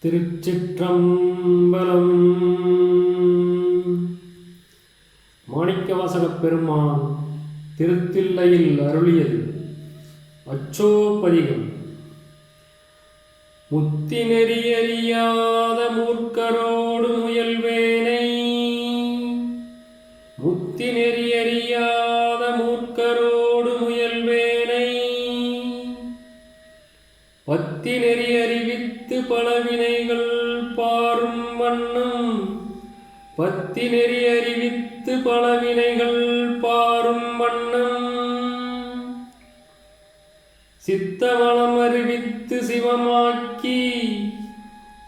திருச்சிற்றம்பலம். மாணிக்கவாசகப் பெருமான் திருத்தில்லையில் அருளியது அச்சோப்பதிகம். முத்தி நெறியறியாத மூர்க்கரோடு முயல்வேனை, முத்தி நெறியறியாத மூர்க்கரோடு முயல்வேனை, பத்தி நெறி அறிவித்து பலவினைகள் பாரும் வண்ணம், பத்தி நெறி அறிவித்து பலவினைகள் பாரும் வண்ணம், சித்தமலம் அறிவித்து சிவமாக்கி,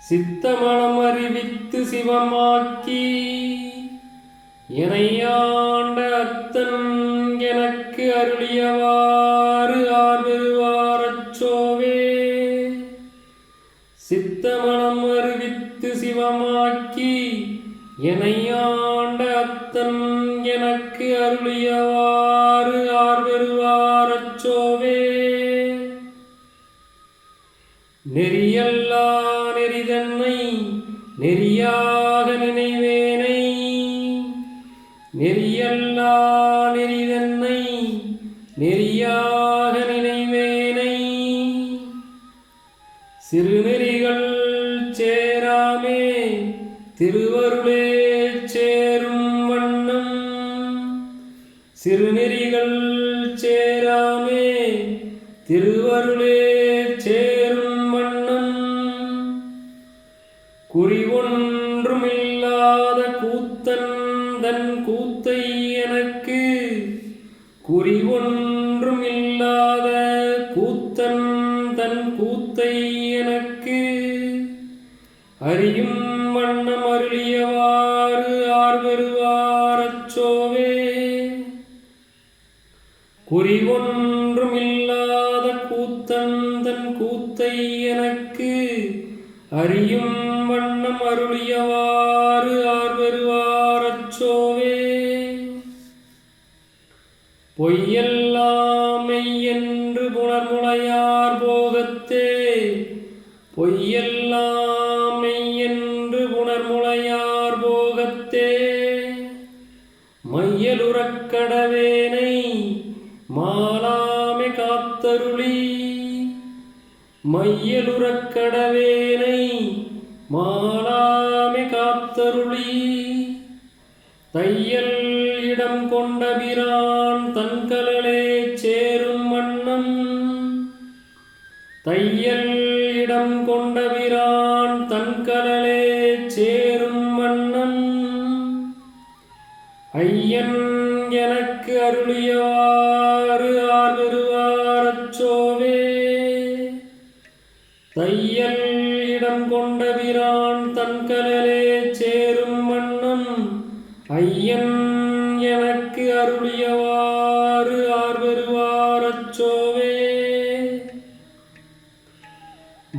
சித்தமலம் அறிவித்து சிவமாக்கி, எனையாண்ட அத்தன் எனக்கு அருளியவாறு ஆர்வருவாரச்சோவே. சித்தமலம் அறிவித்து சிவமாக்கி, எனையாண்ட அத்தன் எனக்கு அருளியவாறு ஆர்வருவாரச்சோவே. நெறியல்லா நெறிதன்னை நெறியாக நினைவேனை, நெறியல்லா நெறிதன்னை நெறியாக நினைவேனை, சிறுநெறிகள் சேராமே திருவருளே சேரும் வண்ணம், சிறுநெறிகள் சேராமே திருவருளே சேரும் வண்ணம், குறி ஒன்றுமில்லாத கூத்தன் தன் கூத்தை எனக்கு, குறி ஒன்றுமில்லாத கூத்தன் தன் கூத்தை எனக்கு அறியும் வண்ணம் அருளியவாறு ஆர்வருவாரச்சோவே. குறி ஒன்றுமில்லாத கூத்தன் தன் கூத்தை எனக்கு அறியும் வண்ணம் அருளியவாறு ஆர்வருவாரச்சோவே. பொய்யெல்லாம் மெய்யென்று புணர்முளையார் போகத்தே, பொய்யெல்லாம் மெய்யென்று புணர்முளையார் போகத்தே, மையலுறக் கடவேனை மாலாமை காத்தருளி, மையலுறக் கடவேனை மாலாமை காத்தருளி, தையல் இடம் கொண்ட பிரான் தன்கலலே சேரும் வண்ணம், தையல் இடம் கொண்ட பிரான் தன்கலலே சேரும் வண்ணம், ஐயன் எனக்கு அருளியவாறு ஆர்வருவாரச்சோவே. தையல் இடம் கொண்ட பிரான் தன்கலலே சேரும் வண்ணம், ஐயன் எனக்கு அருளியவாறு ஆர்வருவாரச்சோவே.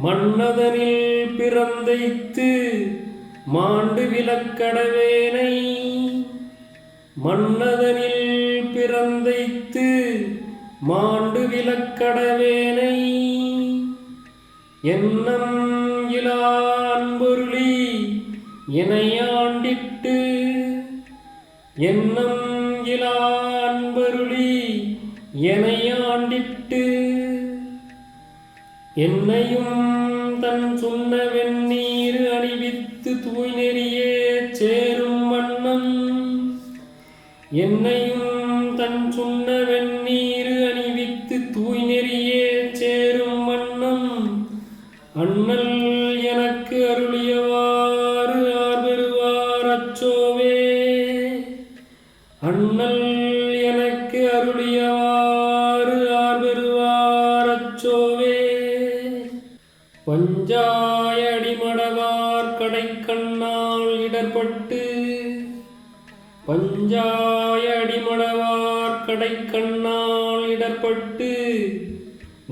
மன்னதனில் பிறந்தைத்து மாண்டு விலக்கடவேனை, மன்னதனில் பிறந்தைத்து மாண்டு விலக்கடவேனை, எண்ணம் இலா அன்பொருளி எனையாண்டிட்டு, எண்ணம் இலா அன்பருளி எனையாண்டிட்டு, என்னையும் தன் சுண்ண வெந்நீர் அணிவித்து தூய் நெறியே சேரும் வண்ணம், என்னையும் தன் சுண்ண வெந்நீர் அணிவித்து தூய் நெறியே சேரும் வண்ணம், அண்ணல் எனக்கு அருளியவாறு ஆர்வருவாரச்சோவே. அண்ணல் எனக்கு அருளியவாறு ஆர்வருவாரச்சோவே. பஞ்சாய அடிமடவார் கடைக்கண்ணால் இடர்பட்டு, பஞ்சாய அடிமடவார் கடைக்கண்ணால் இடர்பட்டு,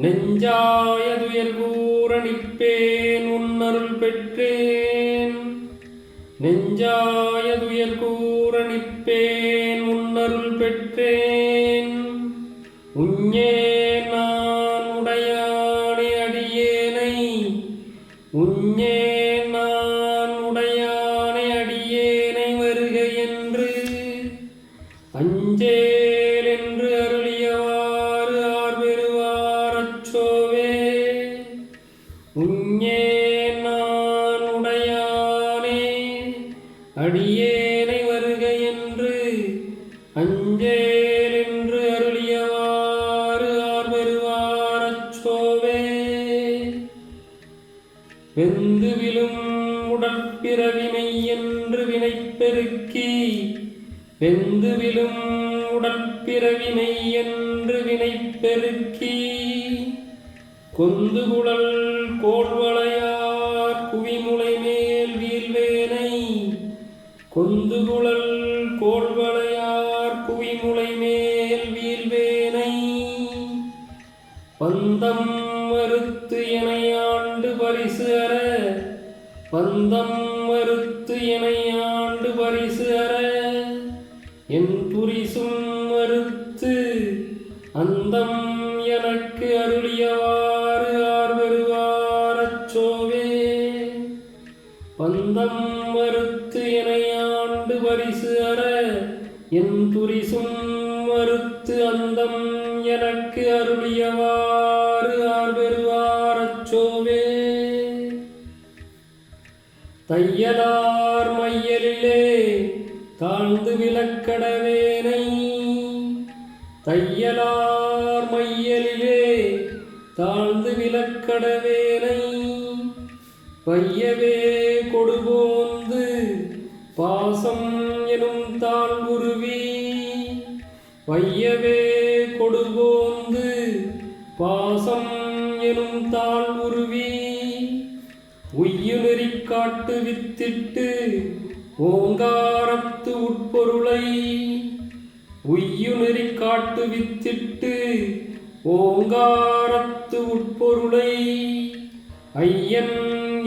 நெஞ்சாய துயர் கூற நிற்பேன் உன்னருள் பெற்றேன், நெஞ்சாய துயர் கூற நிற்பேன் உன்னருள் பெற்றேன், உஞ்சே நான் உடையானே அடியேனை, உஞ்சே உஞ்சே நான் உடையானே அடியேனை வருக என்று அஞ்சேல் என்று அருளியவாறு ஆர்வருவாரச்சோவே. வெந்து விழும் உடற்பிறவினை என்று வினைப்பெருக்கி வெந்து விழும் உடற்பிறவினை என்று வினைப்பெருக்கி கொந்துகுழல் கோள்வளையார் குவிமுலை மேல் வீழ்வேனை கொந்துகுழல் கோள்வளையார் குவிமுலை மேல் வீழ்வேனை பந்தம் மறுத்து எனையாண்டு பரிசு அற பந்தம் மறுத்து எனையாண்டு பரிசு அற என் புரிசும் மறுத்து அந்தம் எனக்கு அருளியவாறு ஆர்வருவாரச்சோவே. பந்தம் மறுத்து எனையாண்டு பரிசு அற என் துரிசும் மறுத்து அந்தம் எனக்கு அருளியவாறு ஆர்வருவாரச்சோவே. தையலார் மையலிலே தாழ்ந்து விலக்கடவேனை தையலார் மையலிலே தாழ்ந்து விலக்கடவேனை பையவே கொடுபோந்து பாசம் எனும் தாழ்வுருவி பையவே கொடுபோந்து பாசம் எனும் தாழ்வுருவி உய்யுநெறி காட்டு வித்திட்டு ஓங்காரத்து உட்பொருளை உய்யுநெறி காட்டு வித்திட்டு ஓங்காரத்து உட்பொருளை ஐயன்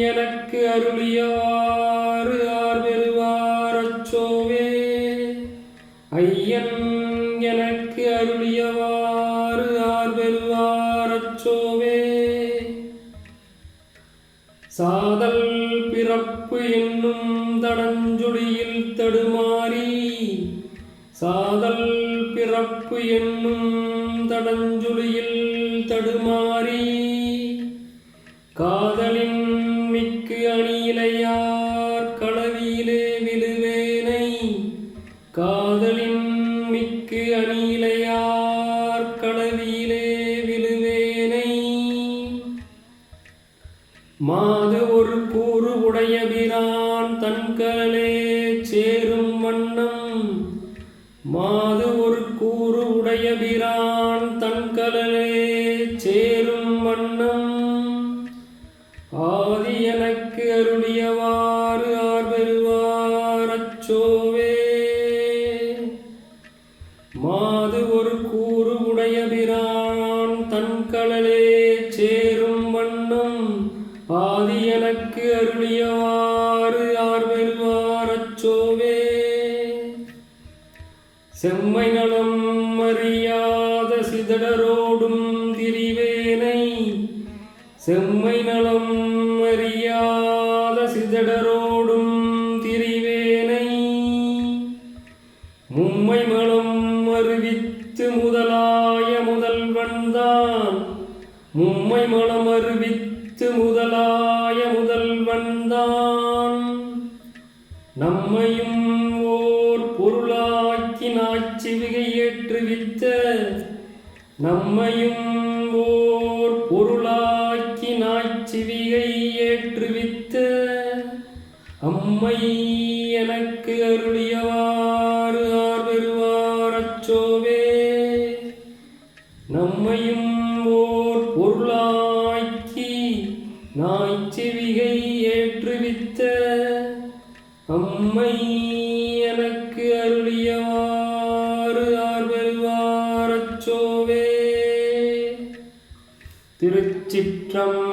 எனக்கு அருளியாறு ஆர்வருவாரச்சோவே. ஐயன் எனக்கு அருளியவாறு ஆர்வருவாரச்சோவே. சாதல் பிறப்பு என்னும் தடஞ்சுழியில் தடுமாறி சாதல் பிறப்பு என்னும் தடஞ்சுழியில் தடுமாறி காதலின் மிக்கு அணியிலையார் களவியிலே விழுவேனை காதலின் மிக்கு அணியிலையார் களவியிலே விழுவேனை மாது ஒரு கூறு உடைய பிரான் தன்கலே சேரும் வண்ணம் மாது ஒரு கூறு உடைய பிரான் தன்கலே சேரும் வண்ணம் ஆதி எனக்கு அருளியவாறு ஆர்வருவாரச்சோவே. மாது ஒரு கூறு உடைய பிரான் தன்கலே சேரும் வண்ணம் ஆதி எனக்கு அருளியவாறு ஆர்வருவாரச்சோவே. செம்மை நலம் அறியாத சிதடரோடும் திரிவேனை செம்மை நலம் அறியாத சிதடரோடும் திரிவேனை மும்மை மலம் அறிவித்து முதலாய முதல்வன்தான் மும்மை மலம் அறிவித்து முதலாய முதல்வன்தான் நம்மையும் ஓர் பொருளாக்கி நாச்சிவிகை ஏற்றுவித்த நம்மையும் ஓர் பொருளாக்கி நாச்சிவிகை ஏற்றுவித்த அம்மை எனக்கு அருளியவாறு ஆர்வருவாரச்சோவே. நம்மையும் ஓர் பொருளாக்கி நாய்ச்சிவிகை ஏற்றுவித்த அம்மை எனக்கு அருளியவாறு ஆர்வருவாரச்சோவே. திருச்சிற்றம்பலம்.